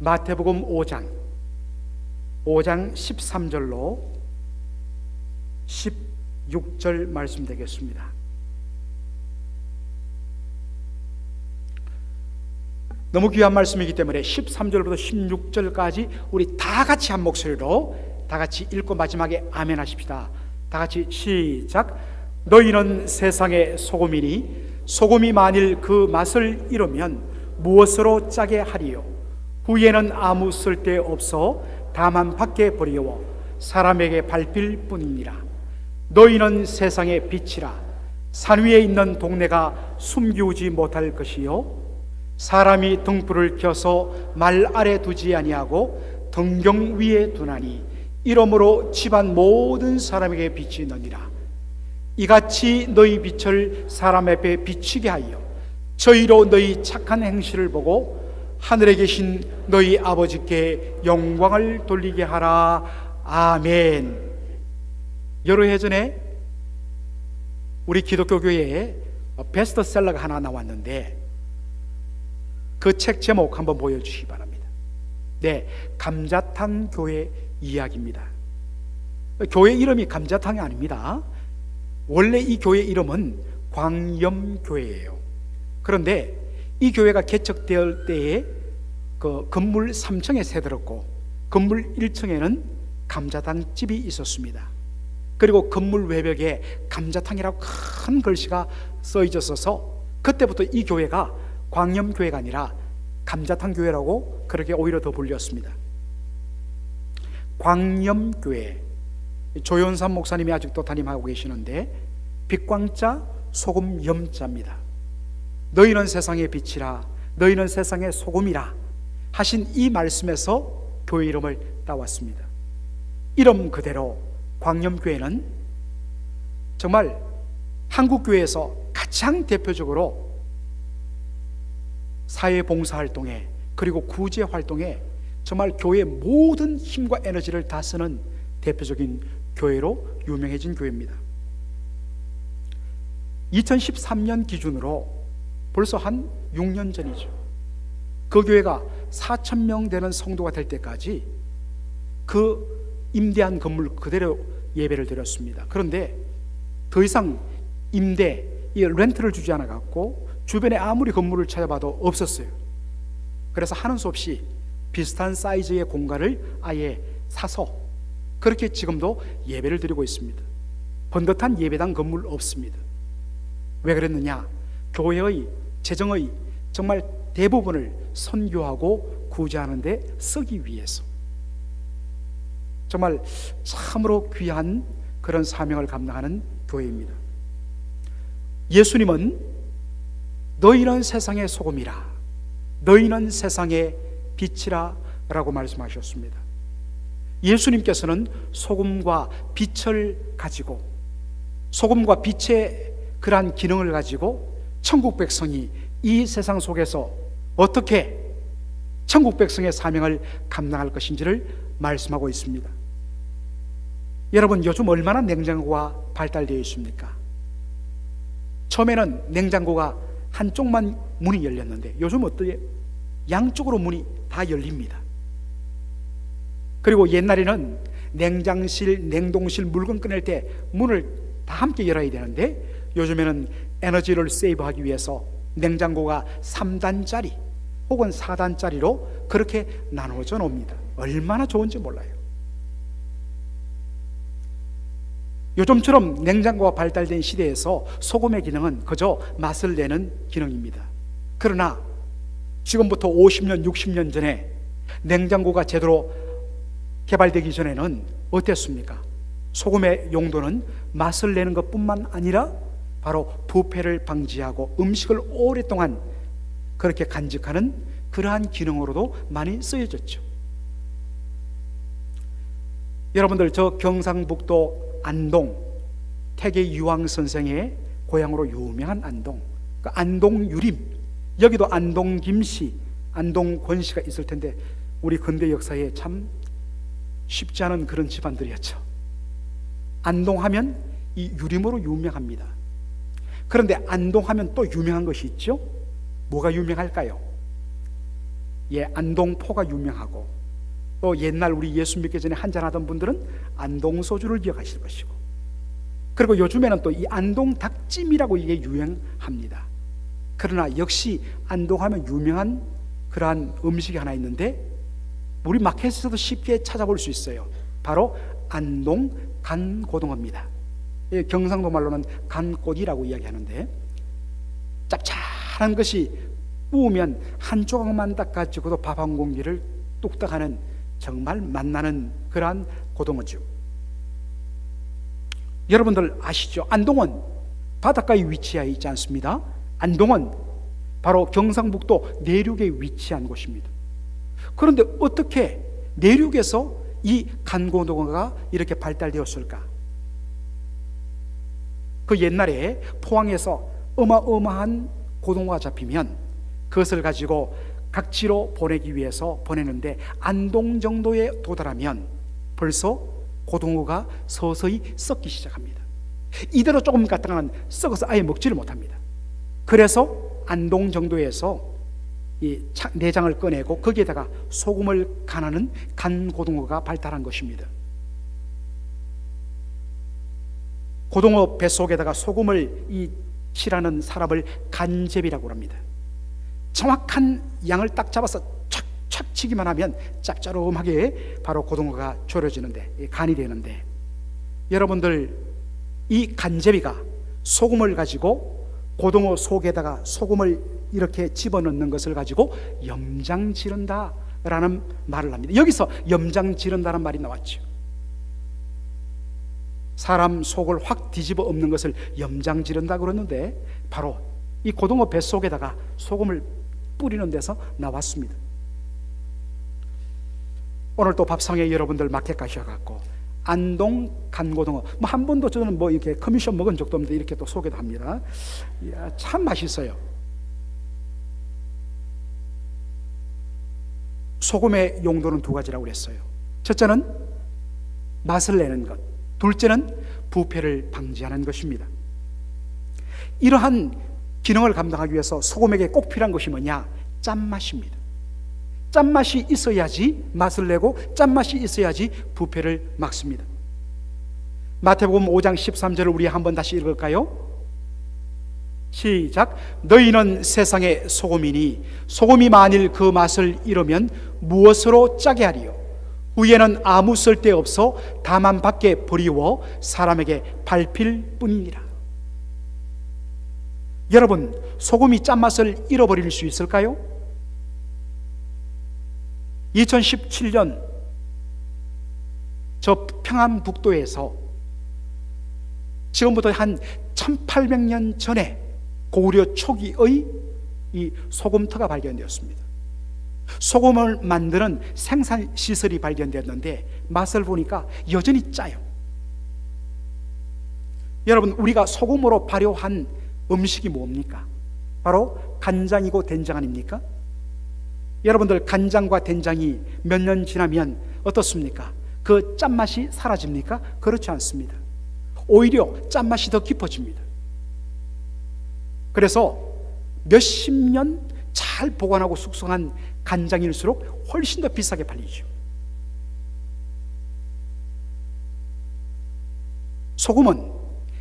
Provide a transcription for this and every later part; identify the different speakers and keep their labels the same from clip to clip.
Speaker 1: 마태복음 5장 13절로 16절 말씀 되겠습니다. 너무 귀한 말씀이기 때문에 13절부터 16절까지 우리 다 같이 한 목소리로 다 같이 읽고 마지막에 아멘 하십시다. 다 같이 시작. 너희는 세상의 소금이니 소금이 만일 그 맛을 잃으면 무엇으로 짜게 하리요? 후에는 아무 쓸데 없어 다만 밖에 버리워 사람에게 밟힐 뿐이니라. 너희는 세상의 빛이라. 산 위에 있는 동네가 숨기우지 못할 것이요, 사람이 등불을 켜서 말 아래 두지 아니하고 등경 위에 두나니 이러므로 집안 모든 사람에게 빛이 나니라. 이같이 너희 빛을 사람 앞에 비치게 하여 저희로 너희 착한 행실을 보고 하늘에 계신 너희 아버지께 영광을 돌리게 하라. 아멘. 여러 해 전에 우리 기독교 교회에 베스트셀러가 하나 나왔는데 그 책 제목 한번 보여주시기 바랍니다. 네, 감자탕 교회 이야기입니다. 교회 이름이 감자탕이 아닙니다. 원래 이 교회 이름은 광염교회예요. 그런데 이 교회가 개척될 때에 그 건물 3층에 세들었고 건물 1층에는 감자탕집이 있었습니다. 그리고 건물 외벽에 감자탕이라고 큰 글씨가 써 있었어서 그때부터 이 교회가 광염교회가 아니라 감자탕교회라고 그렇게 오히려 더 불렸습니다. 광염교회, 조연삼 목사님이 아직도 담임하고 계시는데 빛광자 소금 염자입니다. 너희는 세상의 빛이라, 너희는 세상의 소금이라 하신 이 말씀에서 교회 이름을 따왔습니다. 이름 그대로 광염교회는 정말 한국교회에서 가장 대표적으로 사회봉사활동에 그리고 구제활동에 정말 교회의 모든 힘과 에너지를 다 쓰는 대표적인 교회로 유명해진 교회입니다. 2013년 기준으로 벌써 한 6년 전이죠. 그 교회가 4,000명 되는 성도가 될 때까지 그 임대한 건물 그대로 예배를 드렸습니다. 그런데 더 이상 임대, 이 렌트를 주지 않아 갖고 주변에 아무리 건물을 찾아봐도 없었어요. 그래서 하는 수 없이 비슷한 사이즈의 공간을 아예 사서 그렇게 지금도 예배를 드리고 있습니다. 번듯한 예배당 건물 없습니다. 왜 그랬느냐? 교회의 재정의 정말 대부분을 선교하고 구제하는 데 쓰기 위해서 정말 참으로 귀한 그런 사명을 감당하는 교회입니다. 예수님은 너희는 세상의 소금이라, 너희는 세상의 빛이라 라고 말씀하셨습니다. 예수님께서는 소금과 빛을 가지고, 소금과 빛의 그러한 기능을 가지고 천국 백성이 이 세상 속에서 어떻게 천국 백성의 사명을 감당할 것인지를 말씀하고 있습니다. 여러분, 요즘 얼마나 냉장고가 발달되어 있습니까? 처음에는 냉장고가 한쪽만 문이 열렸는데 요즘 어때요? 양쪽으로 문이 다 열립니다. 그리고 옛날에는 냉장실, 냉동실 물건 꺼낼 때 문을 다 함께 열어야 되는데 요즘에는 에너지를 세이브하기 위해서 냉장고가 3단짜리 혹은 4단짜리로 그렇게 나누어져 놉니다. 얼마나 좋은지 몰라요. 요즘처럼 냉장고가 발달된 시대에서 소금의 기능은 그저 맛을 내는 기능입니다. 그러나 지금부터 50년, 60년 전에 냉장고가 제대로 개발되기 전에는 어땠습니까? 소금의 용도는 맛을 내는 것뿐만 아니라 바로 부패를 방지하고 음식을 오랫동안 그렇게 간직하는 그러한 기능으로도 많이 쓰여졌죠. 여러분들, 저 경상북도 안동, 태계 유황 선생의 고향으로 유명한 안동, 그 안동 유림, 여기도 안동 김씨, 안동 권씨가 있을 텐데 우리 근대 역사에 참 쉽지 않은 그런 집안들이었죠. 안동하면 이 유림으로 유명합니다. 그런데 안동하면 또 유명한 것이 있죠. 뭐가 유명할까요? 안동포가 유명하고, 또 옛날 우리 예수 믿기 전에 한잔하던 분들은 안동소주를 기억하실 것이고, 그리고 요즘에는 또 이 안동 닭찜이라고 이게 유행합니다. 그러나 역시 안동하면 유명한 그러한 음식이 하나 있는데, 우리 마켓에서도 쉽게 찾아볼 수 있어요. 바로 안동 간고등어입니다. 경상도 말로는 간꽃이라고 이야기하는데, 짭짤한 것이 구우면 한 조각만 딱 가지고도 밥 한 공기를 뚝딱 하는 정말 맛나는 그러한 고등어죠. 여러분들 아시죠? 안동은 바닷가에 위치하여 있지 않습니다. 안동은 바로 경상북도 내륙에 위치한 곳입니다. 그런데 어떻게 내륙에서 이 간고등어가 이렇게 발달되었을까? 그 옛날에 포항에서 어마어마한 고등어가 잡히면 그것을 가지고 각지로 보내기 위해서 보내는데, 안동 정도에 도달하면 벌써 고등어가 서서히 썩기 시작합니다. 이대로 조금 갔다가는 썩어서 아예 먹지를 못합니다. 그래서 안동 정도에서 이 내장을 꺼내고 거기에다가 소금을 간하는 간고등어가 발달한 것입니다. 고등어 뱃속에다가 소금을 칠하는 사람을 간제비라고 합니다. 정확한 양을 딱 잡아서 착착 치기만 하면 짭짤하게 바로 고등어가 졸여지는데, 간이 되는데, 여러분들 이 간제비가 소금을 가지고 고등어 속에다가 소금을 이렇게 집어넣는 것을 가지고 염장 지른다라는 말을 합니다. 여기서 염장 지른다는 말이 나왔죠. 사람 속을 확 뒤집어 엎는 것을 염장 지른다 그러는데, 바로 이 고등어 뱃속에다가 소금을 뿌리는 데서 나왔습니다. 오늘 또 밥상에 여러분들 마켓 가셔갖고 안동 간고등어, 한 번도 저는 이렇게 커미션 먹은 적도 없는데 이렇게 또 소개도 합니다. 이야, 참 맛있어요. 소금의 용도는 두 가지라고 그랬어요. 첫째는 맛을 내는 것, 둘째는 부패를 방지하는 것입니다. 이러한 기능을 감당하기 위해서 소금에게 꼭 필요한 것이 뭐냐? 짠맛입니다. 짠맛이 있어야지 맛을 내고, 짠맛이 있어야지 부패를 막습니다. 마태복음 5장 13절을 우리 한번 다시 읽을까요? 시작. 너희는 세상의 소금이니 소금이 만일 그 맛을 잃으면 무엇으로 짜게 하리요? 후에는 아무 쓸데없어 다만 밖에 버리워 사람에게 밟힐 뿐이니라. 여러분, 소금이 짠맛을 잃어버릴 수 있을까요? 2017년 저 평안북도에서 지금부터 한 1800년 전에 고구려 초기의 이 소금터가 발견되었습니다. 소금을 만드는 생산시설이 발견되었는데 맛을 보니까 여전히 짜요. 여러분, 우리가 소금으로 발효한 음식이 뭡니까? 바로 간장이고 된장 아닙니까? 여러분들, 간장과 된장이 몇 년 지나면 어떻습니까? 그 짠맛이 사라집니까? 그렇지 않습니다. 오히려 짠맛이 더 깊어집니다. 그래서 몇십 년 잘 보관하고 숙성한 간장일수록 훨씬 더 비싸게 팔리죠. 소금은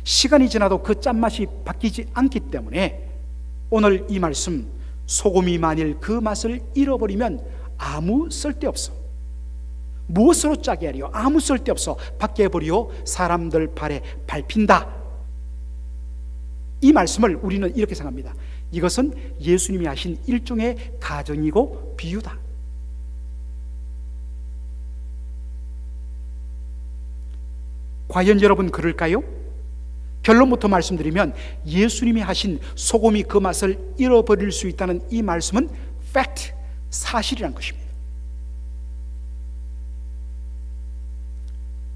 Speaker 1: 시간이 지나도 그 짠맛이 바뀌지 않기 때문에 오늘 이 말씀, 소금이 만일 그 맛을 잃어버리면 아무 쓸데없어. 무엇으로 짜게 하리요? 아무 쓸데없어 밖에 버리어 사람들 발에 밟힌다. 이 말씀을 우리는 이렇게 생각합니다. 이것은 예수님이 하신 일종의 가정이고 비유다. 과연 여러분 그럴까요? 결론부터 말씀드리면 예수님이 하신 소금이 그 맛을 잃어버릴 수 있다는 이 말씀은 fact, 사실이란 것입니다.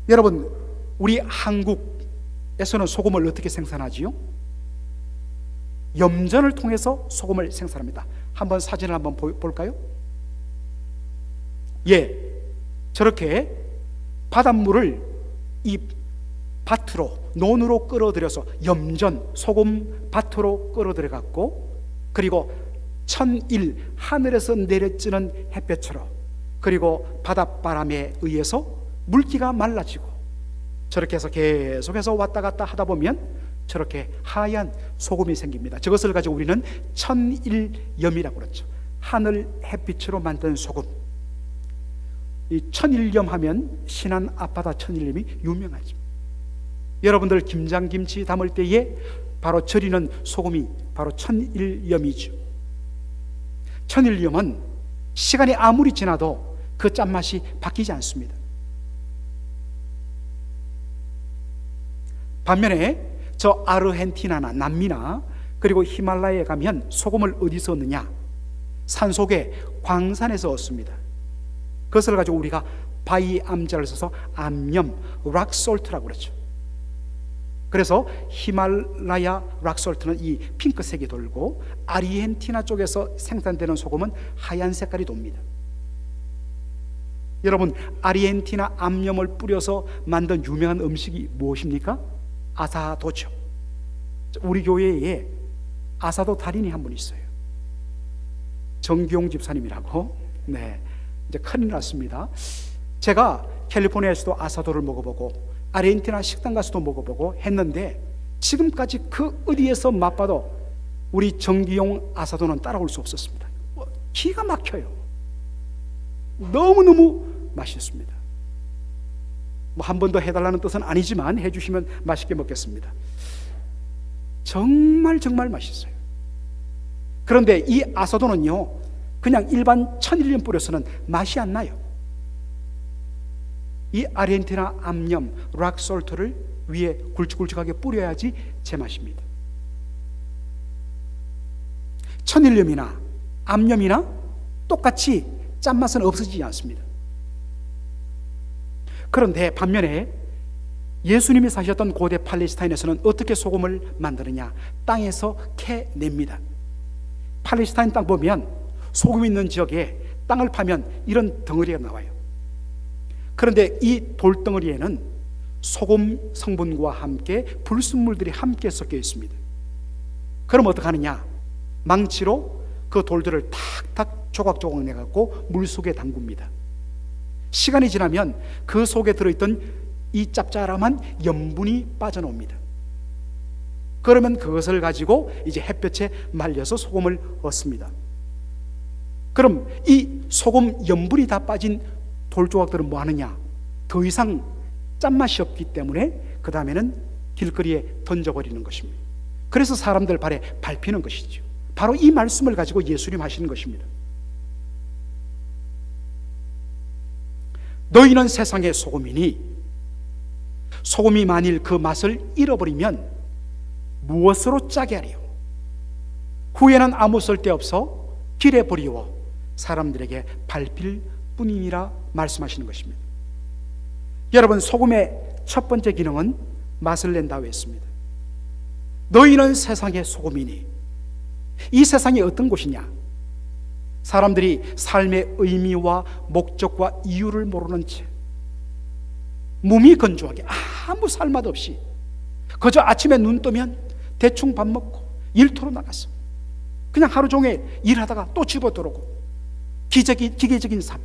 Speaker 1: 여러분, 우리 한국에서는 소금을 어떻게 생산하지요? 염전을 통해서 소금을 생산합니다. 한번 사진을 한번 볼까요? 예, 저렇게 바닷물을 이 밭으로, 논으로 끌어들여서 염전, 소금 밭으로 끌어들여 갖고, 그리고 천일, 하늘에서 내려지는 햇볕으로, 그리고 바닷바람에 의해서 물기가 말라지고, 저렇게 해서 계속해서 왔다 갔다 하다 보면 저렇게 하얀 소금이 생깁니다. 저것을 가지고 우리는 천일염이라고 그러죠. 하늘 햇빛으로 만든 소금. 이 천일염 하면 신안 앞바다 천일염이 유명하죠. 여러분들 김장김치 담을 때에 바로 절이는 소금이 바로 천일염이죠. 천일염은 시간이 아무리 지나도 그 짠맛이 바뀌지 않습니다. 반면에 저 아르헨티나나 남미나 그리고 히말라야에 가면 소금을 어디서 얻느냐? 산속에 광산에서 얻습니다. 그것을 가지고 우리가 바위 암자를 써서 암염, 락솔트라고 그러죠. 그래서 히말라야 락솔트는 이 핑크색이 돌고, 아르헨티나 쪽에서 생산되는 소금은 하얀 색깔이 돕니다. 여러분, 아르헨티나 암염을 뿌려서 만든 유명한 음식이 무엇입니까? 아사도죠. 우리 교회에 아사도 달인이 한 분 있어요. 정기용 집사님이라고. 네, 이제 큰일 났습니다. 제가 캘리포니아에서도 아사도를 먹어보고 아르헨티나 식당 가서도 먹어보고 했는데, 지금까지 그 어디에서 맛봐도 우리 정기용 아사도는 따라올 수 없었습니다. 기가 막혀요. 너무너무 맛있습니다. 한 번 더 해달라는 뜻은 아니지만 해주시면 맛있게 먹겠습니다. 정말 정말 맛있어요. 그런데 이 아사도는요, 그냥 일반 천일염 뿌려서는 맛이 안 나요. 이 아르헨티나 암염 락솔트를 위에 굵직굵직하게 뿌려야지 제맛입니다. 천일염이나 암염이나 똑같이 짠맛은 없어지지 않습니다. 그런데 반면에 예수님이 사셨던 고대 팔레스타인에서는 어떻게 소금을 만드느냐? 땅에서 캐냅니다. 팔레스타인 땅 보면 소금 있는 지역에 땅을 파면 이런 덩어리가 나와요. 그런데 이 돌덩어리에는 소금 성분과 함께 불순물들이 함께 섞여 있습니다. 그럼 어떡하느냐? 망치로 그 돌들을 탁탁 조각조각 내갖고 물속에 담굽니다. 시간이 지나면 그 속에 들어있던 이 짭짤한 염분이 빠져나옵니다. 그러면 그것을 가지고 이제 햇볕에 말려서 소금을 얻습니다. 그럼 이 소금 염분이 다 빠진 돌조각들은 뭐 하느냐? 더 이상 짠맛이 없기 때문에 그 다음에는 길거리에 던져버리는 것입니다. 그래서 사람들 발에 밟히는 것이죠. 바로 이 말씀을 가지고 예수님 하시는 것입니다. 너희는 세상의 소금이니 소금이 만일 그 맛을 잃어버리면 무엇으로 짜게 하리요? 후에는 아무 쓸데없어 길에 버리워 사람들에게 밟힐 뿐이니라 말씀하시는 것입니다. 여러분, 소금의 첫 번째 기능은 맛을 낸다고 했습니다. 너희는 세상의 소금이니, 이 세상이 어떤 곳이냐? 사람들이 삶의 의미와 목적과 이유를 모르는 채 몸이 건조하게 아무 살맛 없이 그저 아침에 눈 뜨면 대충 밥 먹고 일터로 나갔어. 그냥 하루 종일 일하다가 또 집어 들어오고 기계적인 삶.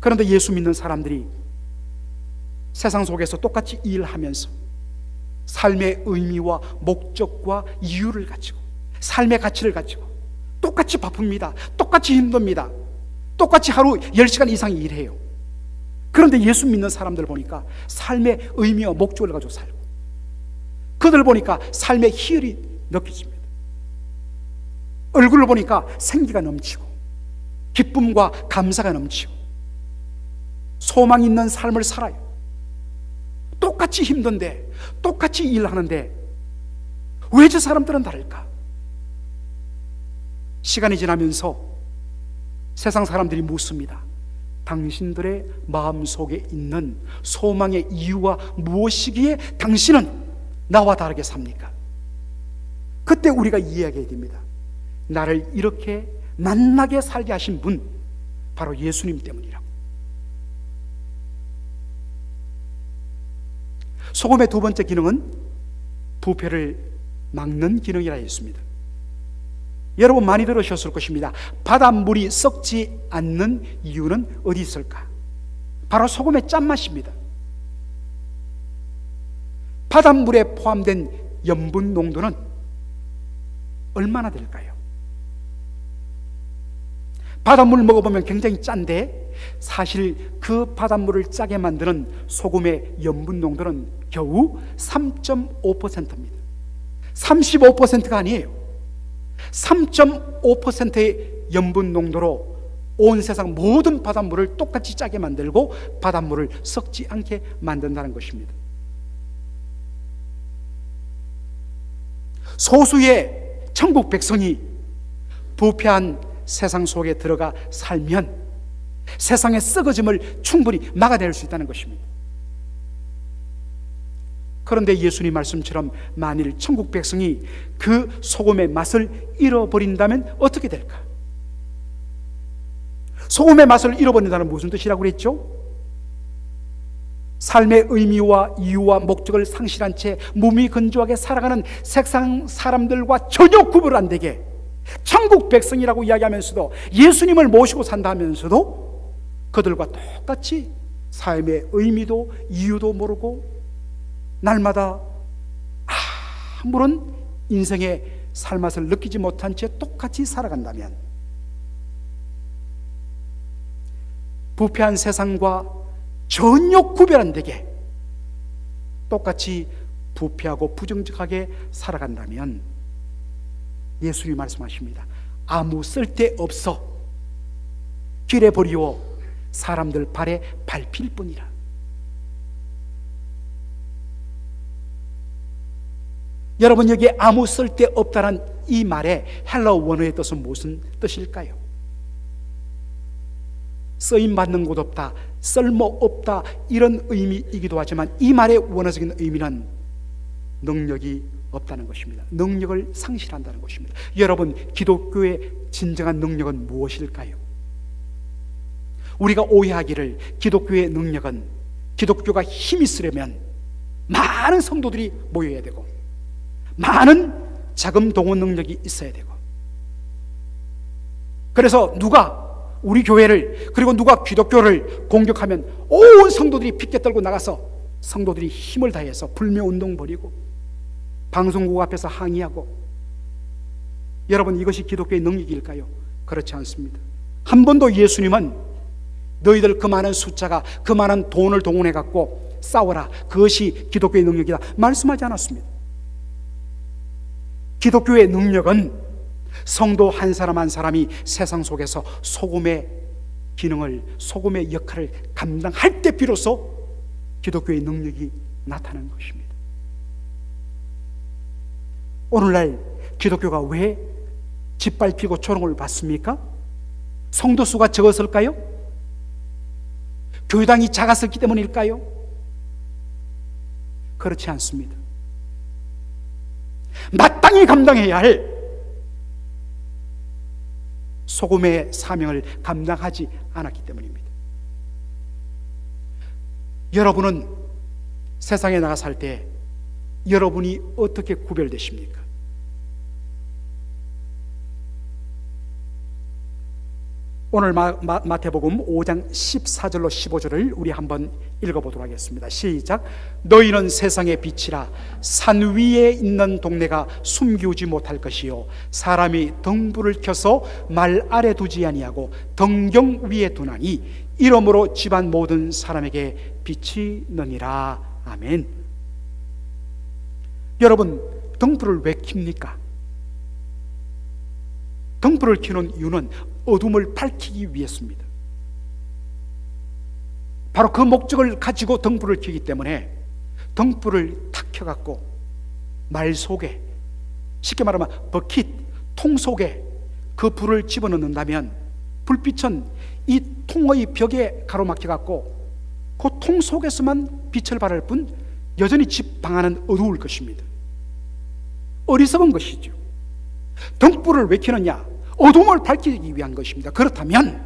Speaker 1: 그런데 예수 믿는 사람들이 세상 속에서 똑같이 일하면서 삶의 의미와 목적과 이유를 가지고 삶의 가치를 가지고 똑같이 바쁩니다. 똑같이 힘듭니다. 똑같이 하루 10시간 이상 일해요. 그런데 예수 믿는 사람들 보니까 삶의 의미와 목적을 가지고 살고, 그들 보니까 삶의 희열이 느껴집니다. 얼굴을 보니까 생기가 넘치고 기쁨과 감사가 넘치고 소망 있는 삶을 살아요. 똑같이 힘든데, 똑같이 일하는데 왜 저 사람들은 다를까? 시간이 지나면서 세상 사람들이 묻습니다. 당신들의 마음속에 있는 소망의 이유가 무엇이기에 당신은 나와 다르게 삽니까? 그때 우리가 이해하게 됩니다. 나를 이렇게 낫나게 살게 하신 분, 바로 예수님 때문이라고. 소금의 두 번째 기능은 부패를 막는 기능이라 했습니다. 여러분 많이 들으셨을 것입니다. 바닷물이 썩지 않는 이유는 어디 있을까? 바로 소금의 짠맛입니다. 바닷물에 포함된 염분 농도는 얼마나 될까요? 바닷물 먹어보면 굉장히 짠데 사실 그 바닷물을 짜게 만드는 소금의 염분 농도는 겨우 3.5%입니다. 35%가 아니에요. 3.5%의 염분 농도로 온 세상 모든 바닷물을 똑같이 짜게 만들고 바닷물을 썩지 않게 만든다는 것입니다. 소수의 천국 백성이 부패한 세상 속에 들어가 살면 세상의 썩어짐을 충분히 막아낼 수 있다는 것입니다. 그런데 예수님 말씀처럼 만일 천국 백성이 그 소금의 맛을 잃어버린다면 어떻게 될까? 소금의 맛을 잃어버린다는 무슨 뜻이라고 그랬죠? 삶의 의미와 이유와 목적을 상실한 채 무미건조하게 살아가는 세상 사람들과 전혀 구분 안 되게 천국 백성이라고 이야기하면서도 예수님을 모시고 산다면서도 그들과 똑같이 삶의 의미도 이유도 모르고 날마다 아무런 인생의 살맛을 느끼지 못한 채 똑같이 살아간다면 부패한 세상과 전혀 구별 안 되게 똑같이 부패하고 부정직하게 살아간다면 예수님이 말씀하십니다. 아무 쓸데없어 길에 버리워 사람들 발에 밟힐 뿐이라. 여러분 여기에 아무 쓸데없다는 이 말의 헬라어 원어의 뜻은 무슨 뜻일까요? 쓰임받는 곳 없다, 쓸모없다 이런 의미이기도 하지만 이 말의 원어적인 의미는 능력이 없다는 것입니다. 능력을 상실한다는 것입니다. 여러분 기독교의 진정한 능력은 무엇일까요? 우리가 오해하기를 기독교의 능력은 기독교가 힘이 있으려면 많은 성도들이 모여야 되고 많은 자금 동원 능력이 있어야 되고 그래서 누가 우리 교회를 그리고 누가 기독교를 공격하면 온 성도들이 핏게 떨고 나가서 성도들이 힘을 다해서 불매운동 벌이고 방송국 앞에서 항의하고 여러분 이것이 기독교의 능력일까요? 그렇지 않습니다. 한 번도 예수님은 너희들 그 많은 숫자가 그 많은 돈을 동원해 갖고 싸워라 그것이 기독교의 능력이다 말씀하지 않았습니다. 기독교의 능력은 성도 한 사람 한 사람이 세상 속에서 소금의 기능을 소금의 역할을 감당할 때 비로소 기독교의 능력이 나타나는 것입니다. 오늘날 기독교가 왜 짓밟히고 조롱을 받습니까? 성도 수가 적었을까요? 교회당이 작았었기 때문일까요? 그렇지 않습니다. 마땅히 감당해야 할 소금의 사명을 감당하지 않았기 때문입니다. 여러분은 세상에 나가 살 때 여러분이 어떻게 구별되십니까? 오늘 마태복음 5장 14절로 15절을 우리 한번 읽어보도록 하겠습니다. 시작. 너희는 세상의 빛이라. 산 위에 있는 동네가 숨기우지 못할 것이요 사람이 등불을 켜서 말 아래 두지 아니하고 등경 위에 두나니 이러므로 집안 모든 사람에게 빛이 느니라. 아멘. 여러분 등불을 왜 킵니까? 등불을 켜는 이유는 어둠을 밝히기 위해서입니다. 바로 그 목적을 가지고 등불을 켜기 때문에 등불을 탁 켜갖고 말 속에 쉽게 말하면 버킷, 통 속에 그 불을 집어넣는다면 불빛은 이 통의 벽에 가로막혀갖고 그 통 속에서만 빛을 발할 뿐 여전히 집 방 안은 어두울 것입니다. 어리석은 것이죠. 등불을 왜 켜느냐? 어둠을 밝히기 위한 것입니다. 그렇다면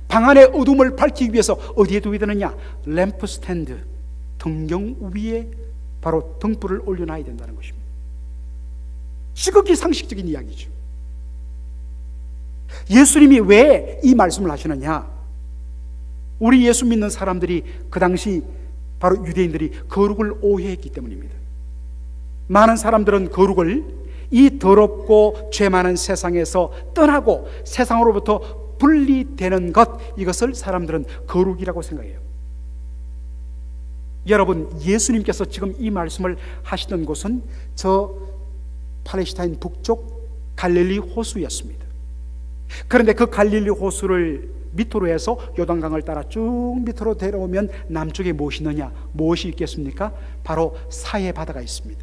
Speaker 1: 방 안의 어둠을 밝히기 위해서 어디에 두어야 되느냐? 램프 스탠드, 등경 위에 바로 등불을 올려놔야 된다는 것입니다. 지극히 상식적인 이야기죠. 예수님이 왜 이 말씀을 하시느냐? 우리 예수 믿는 사람들이 그 당시 바로 유대인들이 거룩을 오해했기 때문입니다. 많은 사람들은 거룩을 이 더럽고 죄 많은 세상에서 떠나고 세상으로부터 분리되는 것, 이것을 사람들은 거룩이라고 생각해요. 여러분, 예수님께서 지금 이 말씀을 하시던 곳은 저 팔레스타인 북쪽 갈릴리 호수였습니다. 그런데 그 갈릴리 호수를 밑으로 해서 요단강을 따라 쭉 밑으로 내려오면 남쪽에 무엇이 있느냐? 무엇이 있겠습니까? 바로 사해 바다가 있습니다.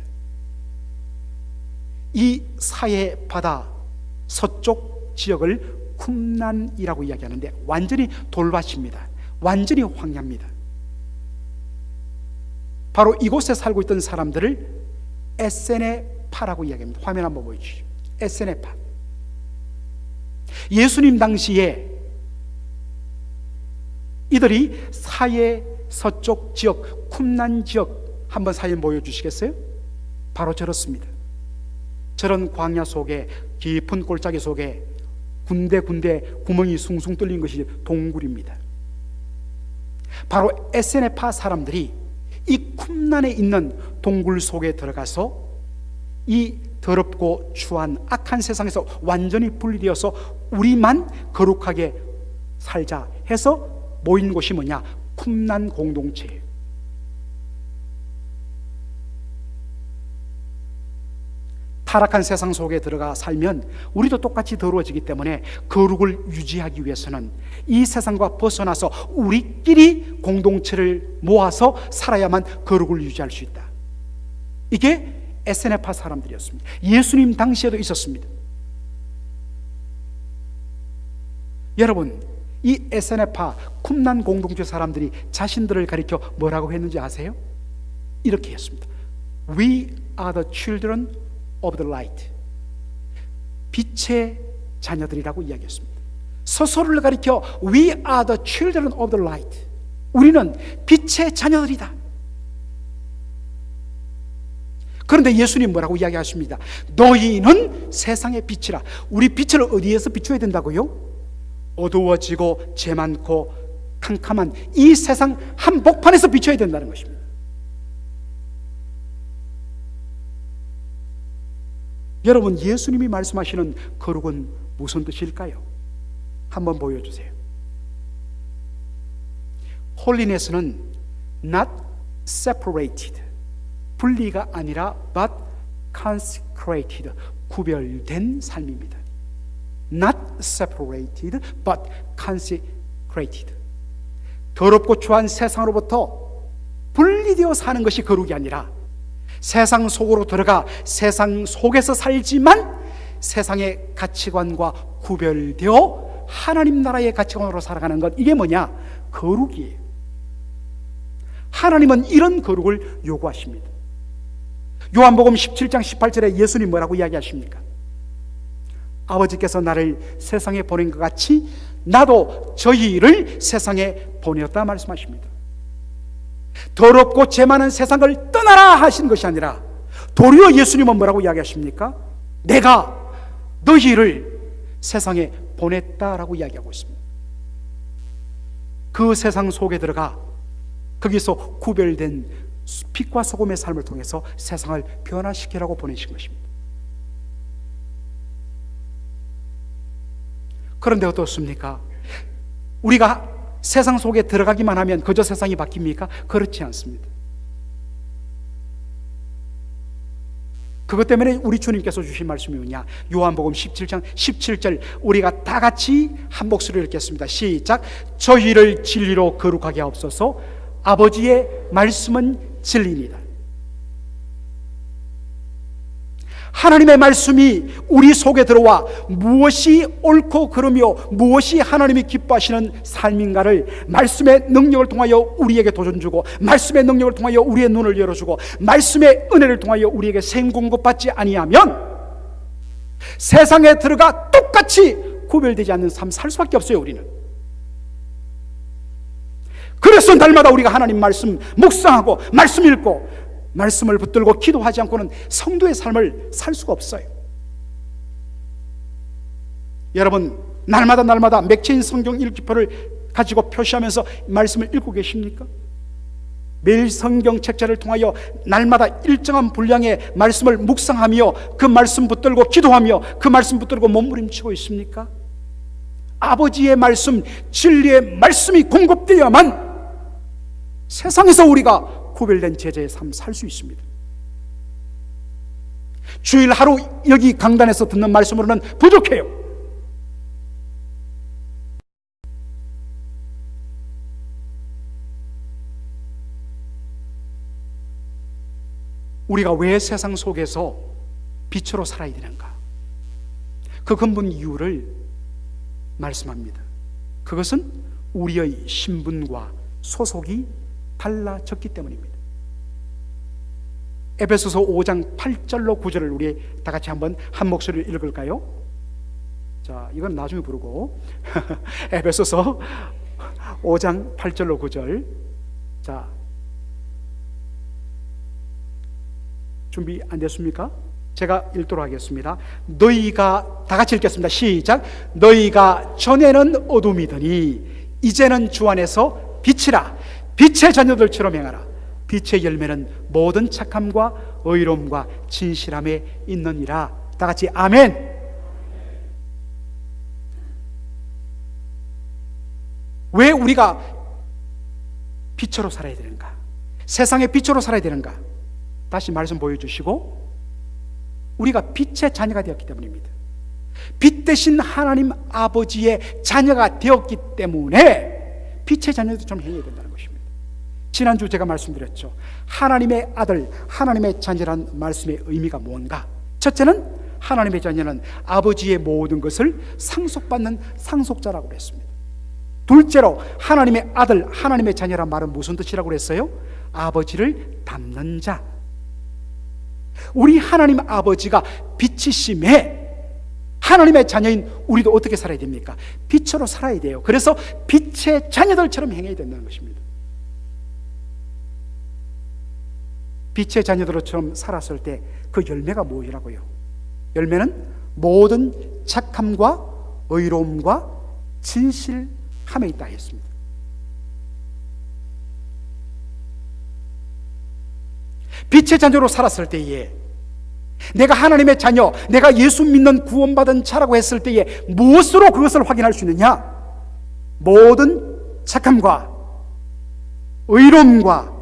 Speaker 1: 이 사해 바다 서쪽 지역을 쿰란이라고 이야기하는데 완전히 돌밭입니다. 완전히 황야입니다. 바로 이곳에 살고 있던 사람들을 에세네파라고 이야기합니다. 화면 한번 보여주시죠. 에세네파. 예수님 당시에 이들이 사해 서쪽 지역, 쿰란 지역 한번 사진 보여주시겠어요? 바로 저렇습니다. 저런 광야 속에, 깊은 골짜기 속에 군데군데 구멍이 숭숭 뚫린 것이 동굴입니다. 바로 에세네파 사람들이 이 쿰란에 있는 동굴 속에 들어가서 이 더럽고 추한 악한 세상에서 완전히 분리되어서 우리만 거룩하게 살자 해서 모인 곳이 뭐냐? 쿰란 공동체예요. 타락한 세상 속에 들어가 살면 우리도 똑같이 더러워지기 때문에 거룩을 유지하기 위해서는 이 세상과 벗어나서 우리끼리 공동체를 모아서 살아야만 거룩을 유지할 수 있다. 이게 에세네파 사람들이었습니다. 예수님 당시에도 있었습니다. 여러분, 이 에세네파 쿰란 공동체 사람들이 자신들을 가리켜 뭐라고 했는지 아세요? 이렇게 했습니다. We are the children of the light. 빛의 자녀들이라고 이야기했습니다. 스스로를 가리켜 We are the children of the light. 우리는 빛의 자녀들이다. 그런데 예수님 뭐라고 이야기하십니다? 너희는 세상의 빛이라. 우리 빛을 어디에서 비춰야 된다고요? 어두워지고 죄 많고 캄캄한 이 세상 한복판에서 비춰야 된다는 것입니다. 여러분, 예수님이 말씀하시는 거룩은 무슨 뜻일까요? 한번 보여주세요. Holiness는 not separated, 분리가 아니라 but consecrated, 구별된 삶입니다. Not separated, but consecrated. 더럽고 추한 세상으로부터 분리되어 사는 것이 거룩이 아니라 세상 속으로 들어가 세상 속에서 살지만 세상의 가치관과 구별되어 하나님 나라의 가치관으로 살아가는 것, 이게 뭐냐? 거룩이에요. 하나님은 이런 거룩을 요구하십니다. 요한복음 17장 18절에 예수님 뭐라고 이야기하십니까? 아버지께서 나를 세상에 보낸 것 같이 나도 저희를 세상에 보내었다 말씀하십니다. 더럽고 죄 많은 세상을 떠나라 하신 것이 아니라 도리어 예수님은 뭐라고 이야기하십니까? 내가 너희를 세상에 보냈다라고 이야기하고 있습니다. 그 세상 속에 들어가 거기서 구별된 빛과 소금의 삶을 통해서 세상을 변화시키라고 보내신 것입니다. 그런데 어떻습니까? 우리가 세상 속에 들어가기만 하면 그저 세상이 바뀝니까? 그렇지 않습니다. 그것 때문에 우리 주님께서 주신 말씀이 뭐냐? 요한복음 17장 17절 우리가 다 같이 한 목소리를 읽겠습니다. 시작. 저희를 진리로 거룩하게 하옵소서. 아버지의 말씀은 진리입니다. 하나님의 말씀이 우리 속에 들어와 무엇이 옳고 그르며 무엇이 하나님이 기뻐하시는 삶인가를 말씀의 능력을 통하여 우리에게 도전 주고, 말씀의 능력을 통하여 우리의 눈을 열어주고, 말씀의 은혜를 통하여 우리에게 생 공급받지 아니하면 세상에 들어가 똑같이 구별되지 않는 삶 살 수밖에 없어요. 우리는. 그래서 날마다 우리가 하나님 말씀 묵상하고 말씀 읽고 말씀을 붙들고 기도하지 않고는 성도의 삶을 살 수가 없어요. 여러분, 날마다 맥체인 성경 읽기표를 가지고 표시하면서 말씀을 읽고 계십니까? 매일 성경 책자를 통하여 날마다 일정한 분량의 말씀을 묵상하며 그 말씀 붙들고 기도하며 그 말씀 붙들고 몸부림치고 있습니까? 아버지의 말씀, 진리의 말씀이 공급되어야만 세상에서 우리가 구별된 제자의 삶 살 수 있습니다. 주일 하루 여기 강단에서 듣는 말씀으로는 부족해요. 우리가 왜 세상 속에서 빛으로 살아야 되는가? 그 근본 이유를 말씀합니다. 그것은 우리의 신분과 소속이 달라졌기 때문입니다. 에베소서 5장 8절로 9절을 우리 다 같이 한번 한 목소리를 읽을까요? 자, 이건 나중에 부르고 에베소서 5장 8절로 9절. 자, 준비 안 됐습니까? 제가 읽도록 하겠습니다. 너희가, 다 같이 읽겠습니다. 시작. 너희가 전에는 어둠이더니 이제는 주 안에서 빛이라. 빛의 자녀들처럼 행하라. 빛의 열매는 모든 착함과 의로움과 진실함에 있느니라. 다 같이 아멘. 왜 우리가 빛으로 살아야 되는가? 세상의 빛으로 살아야 되는가? 다시 말씀 보여주시고, 우리가 빛의 자녀가 되었기 때문입니다. 빛 대신 하나님 아버지의 자녀가 되었기 때문에 빛의 자녀들처럼 행해야 된다는 것입니다. 지난주 제가 말씀드렸죠. 하나님의 아들, 하나님의 자녀란 말씀의 의미가 뭔가? 첫째는 하나님의 자녀는 아버지의 모든 것을 상속받는 상속자라고 했습니다. 둘째로 하나님의 아들, 하나님의 자녀란 말은 무슨 뜻이라고 그랬어요? 아버지를 닮는 자. 우리 하나님 아버지가 빛이심에 하나님의 자녀인 우리도 어떻게 살아야 됩니까? 빛으로 살아야 돼요. 그래서 빛의 자녀들처럼 행해야 된다는 것입니다. 빛의 자녀들처럼 살았을 때 그 열매가 무엇이라고요? 열매는 모든 착함과 의로움과 진실함에 있다 했습니다. 빛의 자녀로 살았을 때에, 내가 하나님의 자녀, 내가 예수 믿는 구원받은 자라고 했을 때에 무엇으로 그것을 확인할 수 있느냐? 모든 착함과 의로움과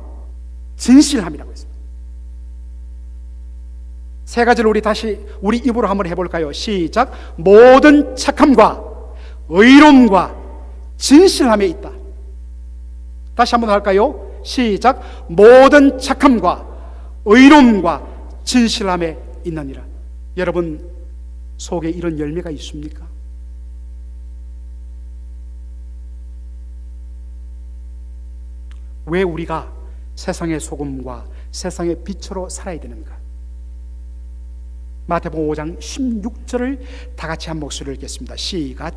Speaker 1: 진실함이라고 했습니다. 세 가지를 우리 다시 우리 입으로 한번 해볼까요? 시작. 모든 착함과 의로움과 진실함에 있다. 다시 한번 할까요? 시작. 모든 착함과 의로움과 진실함에 있느니라. 여러분 속에 이런 열매가 있습니까? 왜 우리가 세상의 소금과 세상의 빛으로 살아야 되는가? 마태복음 5장 16절을 다 같이 한 목소리를 읽겠습니다. 시작.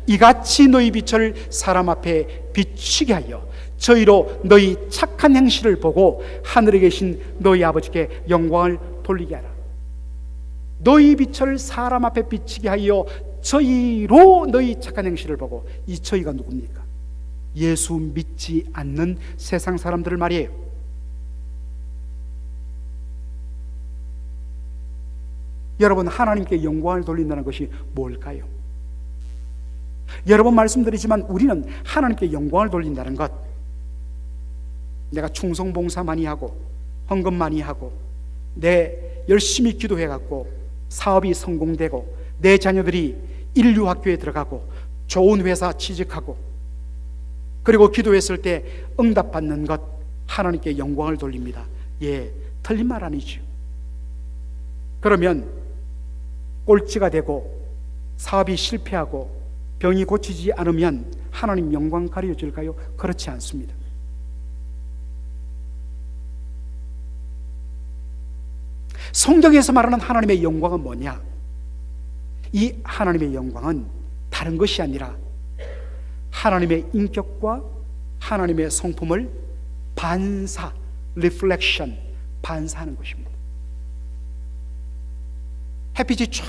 Speaker 1: 이같이 너희 빛을 사람 앞에 비추게 하여 저희로 너희 착한 행실을 보고 하늘에 계신 너희 아버지께 영광을 돌리게 하라. 너희 빛을 사람 앞에 비치게 하여 저희로 너희 착한 행실을 보고, 이 저희가 누굽니까? 예수 믿지 않는 세상 사람들을 말이에요. 여러분, 하나님께 영광을 돌린다는 것이 뭘까요? 여러 번 말씀드리지만 우리는 하나님께 영광을 돌린다는 것, 내가 충성봉사 많이 하고 헌금 많이 하고 내 열심히 기도해갖고 사업이 성공되고 내 자녀들이 인류학교에 들어가고 좋은 회사 취직하고 그리고 기도했을 때 응답받는 것, 하나님께 영광을 돌립니다. 예, 틀린 말 아니죠. 그러면 꼴찌가 되고 사업이 실패하고 병이 고치지 않으면 하나님 영광 가려질까요? 그렇지 않습니다. 성경에서 말하는 하나님의 영광은 뭐냐? 이 하나님의 영광은 다른 것이 아니라 하나님의 인격과 하나님의 성품을 반사, 리플렉션, 반사하는 것입니다. 햇빛이 쫙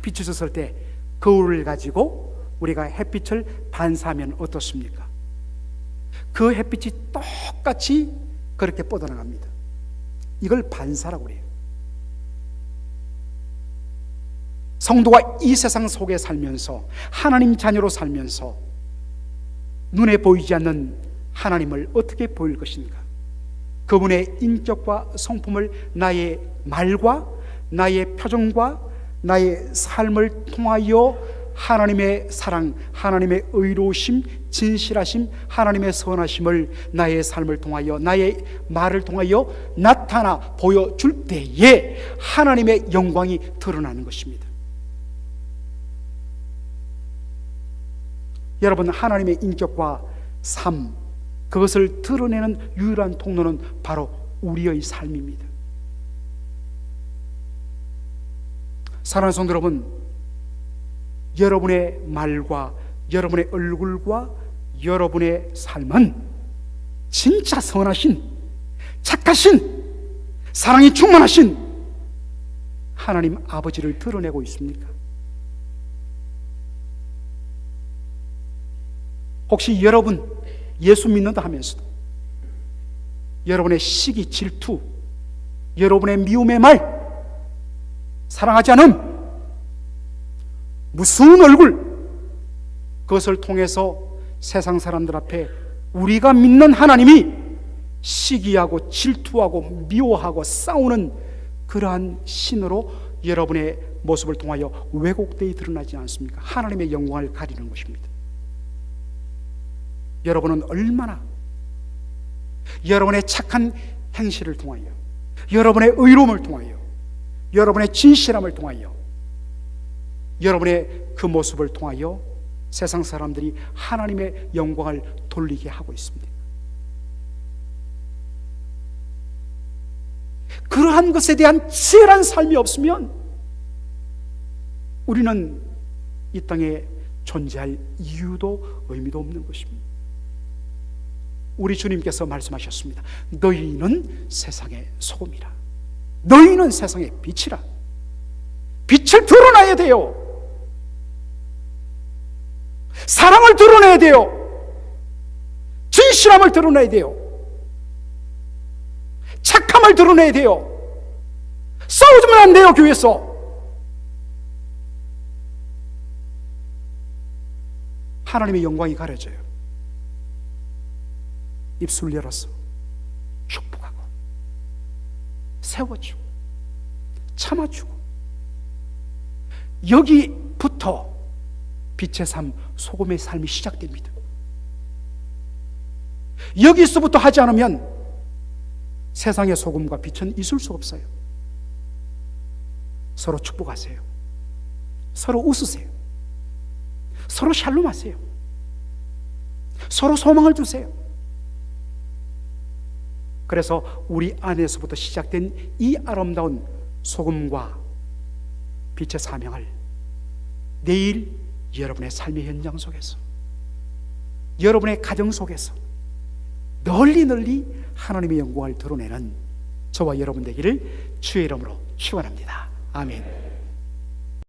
Speaker 1: 비추었을 때 거울을 가지고 우리가 햇빛을 반사하면 어떻습니까? 그 햇빛이 똑같이 그렇게 뻗어나갑니다. 이걸 반사라고 그래요. 성도가 이 세상 속에 살면서, 하나님 자녀로 살면서 눈에 보이지 않는 하나님을 어떻게 보일 것인가? 그분의 인격과 성품을 나의 말과 나의 표정과 나의 삶을 통하여 하나님의 사랑, 하나님의 의로우심, 진실하심, 하나님의 선하심을 나의 삶을 통하여, 나의 말을 통하여 나타나 보여줄 때에 하나님의 영광이 드러나는 것입니다. 여러분, 하나님의 인격과 삶, 그것을 드러내는 유일한 통로는 바로 우리의 삶입니다. 사랑하는 성도 여러분, 여러분의 말과 여러분의 얼굴과 여러분의 삶은 진짜 선하신, 착하신, 사랑이 충만하신 하나님 아버지를 드러내고 있습니까? 혹시 여러분 예수 믿는다 하면서도 여러분의 시기, 질투, 여러분의 미움의 말, 사랑하지 않음, 무서운 얼굴, 그것을 통해서 세상 사람들 앞에 우리가 믿는 하나님이 시기하고 질투하고 미워하고 싸우는 그러한 신으로 여러분의 모습을 통하여 왜곡되이 드러나지 않습니까? 하나님의 영광을 가리는 것입니다. 여러분은 얼마나 여러분의 착한 행실을 통하여, 여러분의 의로움을 통하여, 여러분의 진실함을 통하여, 여러분의 그 모습을 통하여 세상 사람들이 하나님의 영광을 돌리게 하고 있습니다. 그러한 것에 대한 치열한 삶이 없으면 우리는 이 땅에 존재할 이유도 의미도 없는 것입니다. 우리 주님께서 말씀하셨습니다. 너희는 세상의 소금이라, 너희는 세상의 빛이라. 빛을 드러나야 돼요. 사랑을 드러내야 돼요. 진실함을 드러내야 돼요. 착함을 드러내야 돼요. 싸우지면 안 돼요. 교회에서 하나님의 영광이 가려져요. 입술 열어서 축복하고 세워주고 참아주고, 여기부터 빛의 삶, 소금의 삶이 시작됩니다. 여기서부터 하지 않으면 세상의 소금과 빛은 있을 수 없어요. 서로 축복하세요. 서로 웃으세요. 서로 샬롬하세요. 서로 소망을 주세요. 그래서 우리 안에서부터 시작된 이 아름다운 소금과 빛의 사명을 내일 여러분의 삶의 현장 속에서, 여러분의 가정 속에서 널리 널리 하나님의 영광을 드러내는 저와 여러분 되기를 주의 이름으로 축원합니다. 아멘.